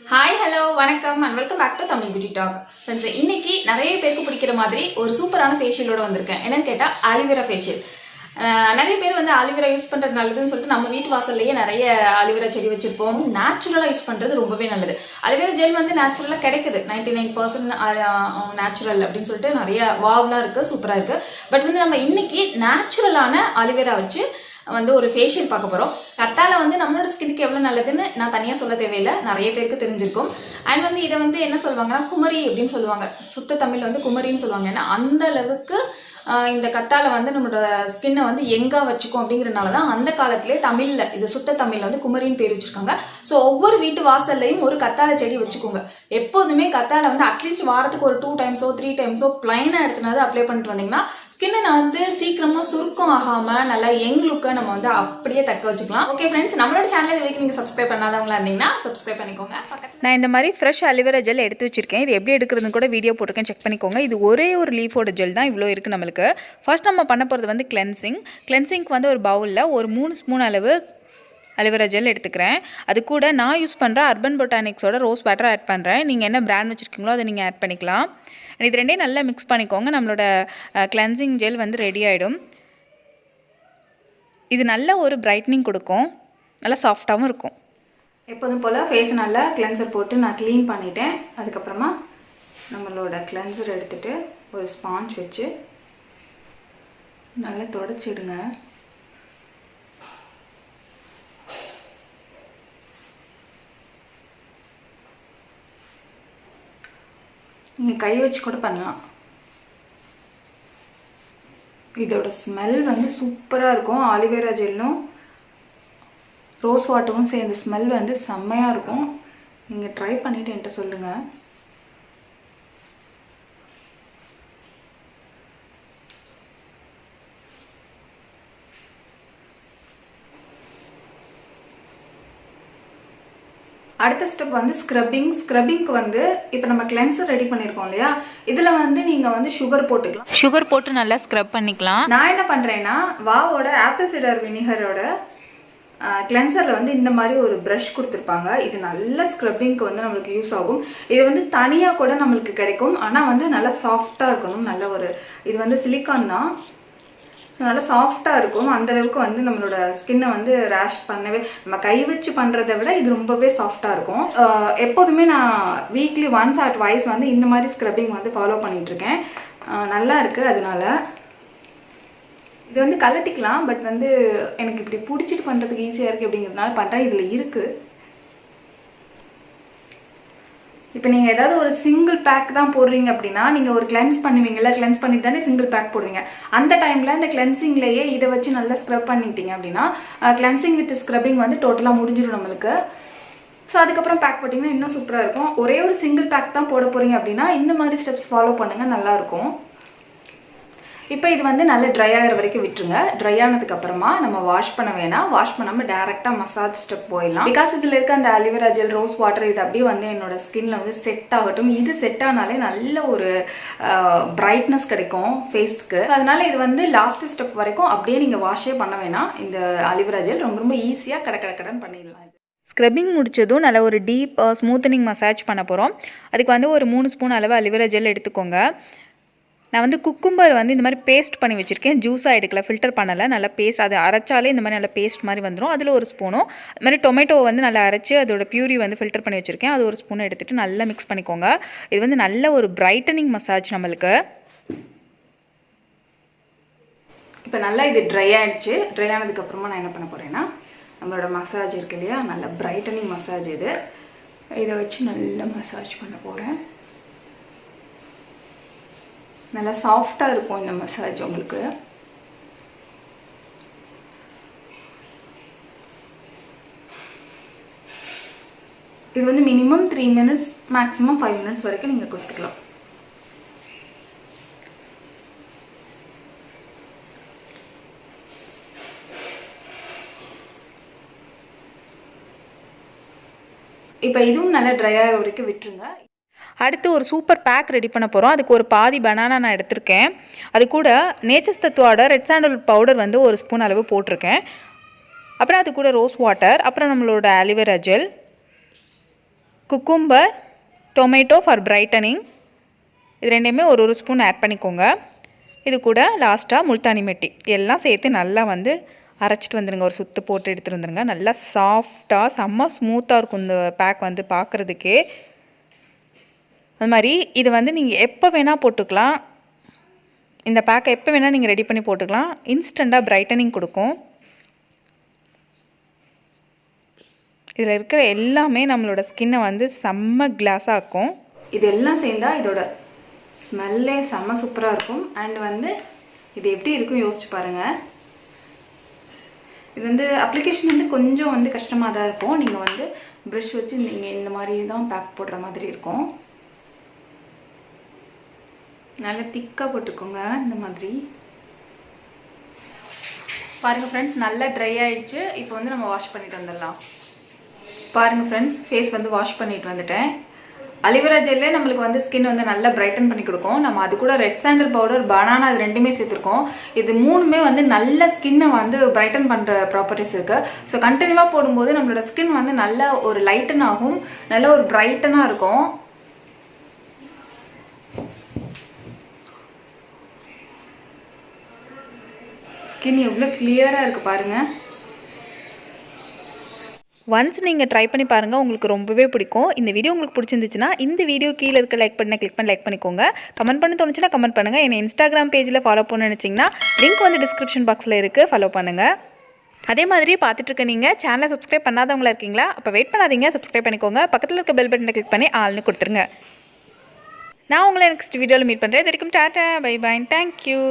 Hi, hello, வணக்கம் and welcome back to Tamil Beauty Talk. Friends, இன்னைக்கு நிறைய பேருக்கு பிடிக்கிற மாதிரி ஒரு சூப்பரான ஃபேஷியலோட வந்திருக்கேன். என்னன்னு கேட்டா ஆலிவேரா ஃபேஷியல். நிறைய பேர் வந்து ஆலிவேரா யூஸ் பண்றது நல்லதுன்னு சொல்லிட்டு நம்ம வீட்டு வாசல்லையே நிறைய ஆலிவேரா செடி வச்சிருப்போம். நேச்சுரலா யூஸ் பண்றது ரொம்பவே நல்லது. ஆலிவேரா ஜெல் வந்து நேச்சுரலா கிடைக்குது. 99% நேச்சுரல் அப்படின்னு சொல்லிட்டு நிறைய வாவ்லாம் இருக்கு, சூப்பரா இருக்கு. பட் வந்து நம்ம இன்னைக்கு நேச்சுரலான ஆலிவேரா வச்சு வந்து ஒரு ஃபேஷியல் பார்க்க போகிறோம். கத்தால வந்து நம்மளோட ஸ்கின்னுக்கு எவ்வளோ நல்லதுன்னு நான் தனியாக சொல்ல தேவையில்லை, நிறைய பேருக்கு தெரிஞ்சிருக்கும். அண்ட் வந்து இதை வந்து என்ன சொல்லுவாங்கன்னா குமரி அப்படின்னு சொல்லுவாங்க, சுத்த தமிழ் வந்து குமரின்னு சொல்லுவாங்க. ஏன்னா அந்த அளவுக்கு இந்த கத்தால வந்து நம்மளோட ஸ்கின்னை வந்து எங்கா வச்சுக்கும் அப்படிங்கிறனால தான் அந்த காலத்திலே தமிழில் இது சுத்த தமிழில் வந்து குமரின்னு பேர் வச்சுருக்காங்க. ஸோ ஒவ்வொரு வீட்டு வாசல்லையும் ஒரு கத்தாழை செடி வச்சுக்கோங்க. எப்போதுமே கத்தாழை வந்து அட்லீஸ்ட் வாரத்துக்கு ஒரு 2 டைம்ஸோ 3 டைம்ஸோ பிளைனாக எடுத்துனாது அப்ளை பண்ணிட்டு வந்தீங்கன்னா ஸ்கின்னை நான் வந்து சீக்கிரமா சுருக்கம் ஆகாம நல்லா யங் லுக்கை நம்ம வந்து அப்படியே தக்க வச்சுக்கலாம். ஓகே ஃப்ரெண்ட்ஸ், நம்மளோட சேனல் இது வரைக்கும் நீங்கள் சப்ஸ்கிரைப் பண்ணாதவங்களா இருந்தீங்கன்னா சப்ஸ்கிரைப் பண்ணிக்கோங்க. நான் இந்த மாதிரி ஃப்ரெஷ் அலிவேரா ஜெல் எடுத்து வச்சிருக்கேன். இது எப்படி எடுக்கிறதுன்னு கூட வீடியோ போட்டிருக்கேன், செக் பண்ணிக்கோங்க. இது ஒரே ஒரு லீஃபோட ஜெல் தான் இவ்வளோ இருக்குது நம்மளுக்கு. ஃபர்ஸ்ட் நம்ம பண்ண போகிறது வந்து கிளென்சிங்க்கு வந்து ஒரு பவுலில் ஒரு 3 ஸ்பூன் அளவு அலிவேரா ஜெல் எடுத்துக்கிறேன். அது கூட நான் யூஸ் பண்ணுற அர்பன் பொட்டானிக்ஸோட ரோஸ் வாட்டர் ஆட் பண்ணுறேன். நீங்கள் என்ன பிராண்ட் வச்சுருக்கீங்களோ அதை நீங்கள் ஆட் பண்ணிக்கலாம். இது ரெண்டையும் நல்லா மிக்ஸ் பண்ணிக்கோங்க. நம்மளோட கிளென்சிங் ஜெல் வந்து ரெடி ஆகிடும். இது நல்ல ஒரு பிரைட்னிங் கொடுக்கும், நல்லா சாஃப்டாகவும் இருக்கும். எப்போதும் போல் ஃபேஸ் நல்லா கிளென்சர் போட்டு நான் க்ளீன் பண்ணிட்டேன். அதுக்கப்புறமா நம்மளோட கிளென்சர் எடுத்துகிட்டு ஒரு ஸ்பாஞ்ச் வச்சு நல்லா தொடச்சிடுங்க. நீங்கள் கை வச்சு கூட பண்ணலாம். இதோட ஸ்மெல் வந்து சூப்பராக இருக்கும். ஆலிவேரா ஜெல்லும் ரோஸ் வாட்டரும் சேர்ந்த ஸ்மெல் வந்து செம்மையாக இருக்கும். நீங்கள் ட்ரை பண்ணிவிட்டு என்கிட்ட சொல்லுங்கள். அடுத்த ஸ்டெப் வந்து ஸ்க்ரப்பிங்க்கு வந்து இப்போ நம்ம கிளென்சர் ரெடி பண்ணியிருக்கோம் இல்லையா, இதில் வந்து நீங்கள் வந்து சுகர் போட்டுக்கலாம். சுகர் போட்டு நல்லா ஸ்க்ரப் பண்ணிக்கலாம். நான் என்ன பண்ணுறேன்னா வாவோட ஆப்பிள் சைடர் வினிகரோட கிளென்சரில் வந்து இந்த மாதிரி ஒரு ப்ரஷ் கொடுத்துருப்பாங்க. இது நல்ல ஸ்க்ரப்பிங்க்கு வந்து நம்மளுக்கு யூஸ் ஆகும். இது வந்து தனியாக கூட நம்மளுக்கு கிடைக்கும், ஆனால் வந்து நல்லா சாஃப்டாக இருக்கணும். நல்ல ஒரு இது வந்து சிலிக்கான் தான், ஸோ நல்லா சாஃப்டாக இருக்கும். அந்தளவுக்கு வந்து நம்மளோட ஸ்கின்னை வந்து ரேஷ் பண்ணவே, நம்ம கை வச்சு பண்ணுறதை விட இது ரொம்பவே சாஃப்டாக இருக்கும். எப்போதுமே நான் வீக்லி ஒன்ஸ் ஆர் ட்வைஸ் வந்து இந்த மாதிரி ஸ்க்ரப்பிங் வந்து ஃபாலோ பண்ணிகிட்ருக்கேன். நல்லா இருக்குது. அதனால இது வந்து கலட்டிக்கலாம். பட் வந்து எனக்கு இப்படி பிடிச்சிட்டு பண்ணுறதுக்கு ஈஸியாக இருக்குது அப்படிங்கிறதுனால பண்ணுறேன். இதில் இருக்குது. இப்போ நீங்கள் ஏதாவது ஒரு சிங்கிள் பேக் தான் போடுறீங்க அப்படின்னா, நீங்கள் ஒரு கிளென்ஸ் பண்ணுவீங்கள்ல, கிளென்ஸ் பண்ணிட்டு தானே சிங்கிள் பேக் போடுவீங்க. அந்த டைமில் இந்த கிளென்சிங்லேயே இதை வச்சு நல்லா ஸ்க்ரப் பண்ணிட்டீங்க அப்படின்னா கிளென்சிங் வித் ஸ்க்ரப்பிங் வந்து டோட்டலாக முடிஞ்சிடும் நம்மளுக்கு. ஸோ அதுக்கப்புறம் பேக் போட்டிங்கன்னா இன்னும் சூப்பராக இருக்கும். ஒரே ஒரு சிங்கிள் பேக் தான் போட போகிறீங்க அப்படின்னா இந்த மாதிரி ஸ்டெப்ஸ் ஃபாலோ பண்ணுங்கள், நல்லாயிருக்கும். இப்போ இது வந்து நல்லா ட்ரை ஆகிற வரைக்கும் விட்டுருங்க. ட்ரை ஆனதுக்கப்புறமா நம்ம வாஷ் பண்ண வேணாம். வாஷ் பண்ணாமல் டேரெக்டாக மசாஜ் ஸ்டெப் போயிடலாம். பிகாஸ் இதில் இருக்க அந்த அலிவேரா ஜெல், ரோஸ் வாட்டர் இது அப்படியே வந்து என்னோட ஸ்கின்ல வந்து செட் ஆகட்டும். இது செட் ஆனாலே நல்ல ஒரு பிரைட்னஸ் கிடைக்கும் ஃபேஸ்க்கு. அதனால இது வந்து லாஸ்ட் ஸ்டெப் வரைக்கும் அப்படியே நீங்கள் வாஷே பண்ண வேணாம். இந்த அலிவேரா ஜெல் ரொம்ப ரொம்ப ஈஸியாக கடன்னு பண்ணிடலாம். ஸ்க்ரப்பிங் முடிச்சதும் நல்ல ஒரு டீப் ஸ்மூத்தனிங் மசாஜ் பண்ண போகிறோம். அதுக்கு வந்து ஒரு 3 ஸ்பூன் அளவு அலிவேரா ஜெல் எடுத்துக்கோங்க. நான் வந்து குக்கும்பர் வந்து இந்த மாதிரி பேஸ்ட் பண்ணி வச்சுருக்கேன். ஜூஸாக எடுக்கல, ஃபில்டர் பண்ணலை, நல்லா பேஸ்ட். அதை அரைச்சாலே இந்த மாதிரி நல்லா பேஸ்ட் மாதிரி வந்துடும். அதில் ஒரு ஸ்பூனும் அது மாதிரி டொமேட்டோ வந்து நல்லா அரைச்சி அதோட பியூரி வந்து ஃபில்டர் பண்ணி வச்சுருக்கேன். அது ஒரு ஸ்பூன் எடுத்துகிட்டு நல்லா மிக்ஸ் பண்ணிக்கோங்க. இது வந்து நல்ல ஒரு பிரைட்டனிங் மசாஜ் நம்மளுக்கு. இப்போ நல்லா இது ட்ரை ஆகிடுச்சு. ட்ரை ஆனதுக்கப்புறமா நான் என்ன பண்ண போகிறேன்னா, நம்மளோட மசாஜ் இருக்கு இல்லையா, நல்ல பிரைட்டனிங் மசாஜ் இது. இதை வச்சு நல்லா மசாஜ் பண்ண போகிறேன். நல்லா சாஃப்டாக இருக்கும் இந்த மசாஜ் உங்களுக்கு. இது வந்து மினிமம் 3 மினிட்ஸ், மேக்ஸிமம் 5 மினிட்ஸ் வரைக்கும் நீங்கள் கொடுத்துக்கலாம். இப்போ இதுவும் நல்லா ட்ரை ஆகிற வரைக்கும் விட்டுருங்க. அடுத்து ஒரு சூப்பர் பேக் ரெடி பண்ண போகிறோம். அதுக்கு ஒரு பாதி பனானா நான் எடுத்திருக்கேன். அது கூட நேச்சர்ஸ் தத்துவோட ரெட் சாண்டல் பவுடர் வந்து ஒரு ஸ்பூன் அளவு போட்டிருக்கேன். அப்புறம் அது கூட ரோஸ் வாட்டர், அப்புறம் நம்மளோட aloe vera gel, cucumber, tomato for brightening, இது ரெண்டையுமே ஒரு ஸ்பூன் ஆட் பண்ணிக்கோங்க. இது கூட லாஸ்ட்டாக முல்தானி மெட்டி எல்லாம் சேர்த்து நல்லா வந்து அரைச்சிட்டு வந்துடுங்க. ஒரு சுத்து போட்டு எடுத்துகிட்டு வந்துடுங்க. நல்லா சாஃப்டாக செம்ம ஸ்மூத்தாக இருக்கும் இந்த பேக் வந்து பார்க்குறதுக்கே. அது மாதிரி இது வந்து நீங்கள் எப்போ வேணால் போட்டுக்கலாம். இந்த பேக்கை எப்போ வேணால் நீங்கள் ரெடி பண்ணி போட்டுக்கலாம். இன்ஸ்டண்ட்டாக பிரைட்டனிங் கொடுக்கும். இதில் இருக்கிற எல்லாமே நம்மளோட ஸ்கின்னை வந்து செம்ம கிளாஸாக இருக்கும். இது எல்லாம் சேர்ந்தால் இதோட ஸ்மெல்லே செம்ம சூப்பராக இருக்கும். அண்ட் வந்து இது எப்படி இருக்கும் யோசிச்சு பாருங்கள். இது வந்து அப்ளிகேஷன் வந்து கொஞ்சம் வந்து கஷ்டமாக தான் இருக்கும். நீங்கள் வந்து ப்ரஷ் வச்சு நீங்கள் இந்த மாதிரி தான் பேக் போடுற மாதிரி இருக்கும். நல்லா திக்காக போட்டுக்கோங்க. இந்த மாதிரி பாருங்கள் ஃப்ரெண்ட்ஸ், நல்லா ட்ரை ஆகிடுச்சு. இப்போ வந்து நம்ம வாஷ் பண்ணிட்டு வந்துடலாம். பாருங்கள் ஃப்ரெண்ட்ஸ், ஃபேஸ் வந்து வாஷ் பண்ணிட்டு வந்துட்டேன். அலிவேரா ஜெல்லே நம்மளுக்கு வந்து ஸ்கின் வந்து நல்லா பிரைட்டன் பண்ணி கொடுக்கும். நம்ம அது கூட ரெட் சாண்டல் பவுடர், பனானா அது ரெண்டுமே சேர்த்துருக்கோம். இது மூணுமே வந்து நல்ல ஸ்கின்னை வந்து பிரைட்டன் பண்ணுற ப்ராப்பர்ட்டிஸ் இருக்குது. ஸோ கண்டினியூவாக போடும்போது நம்மளோட ஸ்கின் வந்து நல்ல ஒரு லைட்டன் ஆகும், நல்ல ஒரு பிரைட்டனாக இருக்கும். ஸ்கின் எவ்வளோ கிளியராக இருக்குது பாருங்கள். ஒன்ஸ் நீங்கள் ட்ரை பண்ணி பாருங்கள், உங்களுக்கு ரொம்பவே பிடிக்கும். இந்த வீடியோ உங்களுக்கு பிடிச்சிருந்துச்சுன்னா இந்த வீடியோ கீழே இருக்க லைக் பண்ண கிளிக் பண்ணி லைக் பண்ணிக்கோங்க. கமெண்ட் பண்ண தோணுச்சுன்னா கமெண்ட் பண்ணுங்கள். என்னை இன்ஸ்டாகிராம் பேஜில் ஃபாலோ பண்ண நினச்சிங்கன்னா லிங்க் வந்து டிஸ்கிரிப்ஷன் பாக்ஸில் இருக்குது, ஃபாலோ பண்ணுங்கள். அதே மாதிரி பார்த்துட்ருக்க நீங்கள் சேனலை சப்ஸ்கிரைப் பண்ணாதவங்களா இருக்கீங்களா? அப்போ வெயிட் பண்ணாதீங்க, சப்ஸ்கிரைப் பண்ணிக்கோங்க. பக்கத்தில் இருக்க பெல் பட்டனை கிளிக் பண்ணி ஆல்னு கொடுத்துருங்க. நான் உங்களை நெக்ஸ்ட் வீடியோவில் மீட் பண்ணுறேன். இது வரைக்கும் டாட்டா, பை பாய், தேங்க்யூ.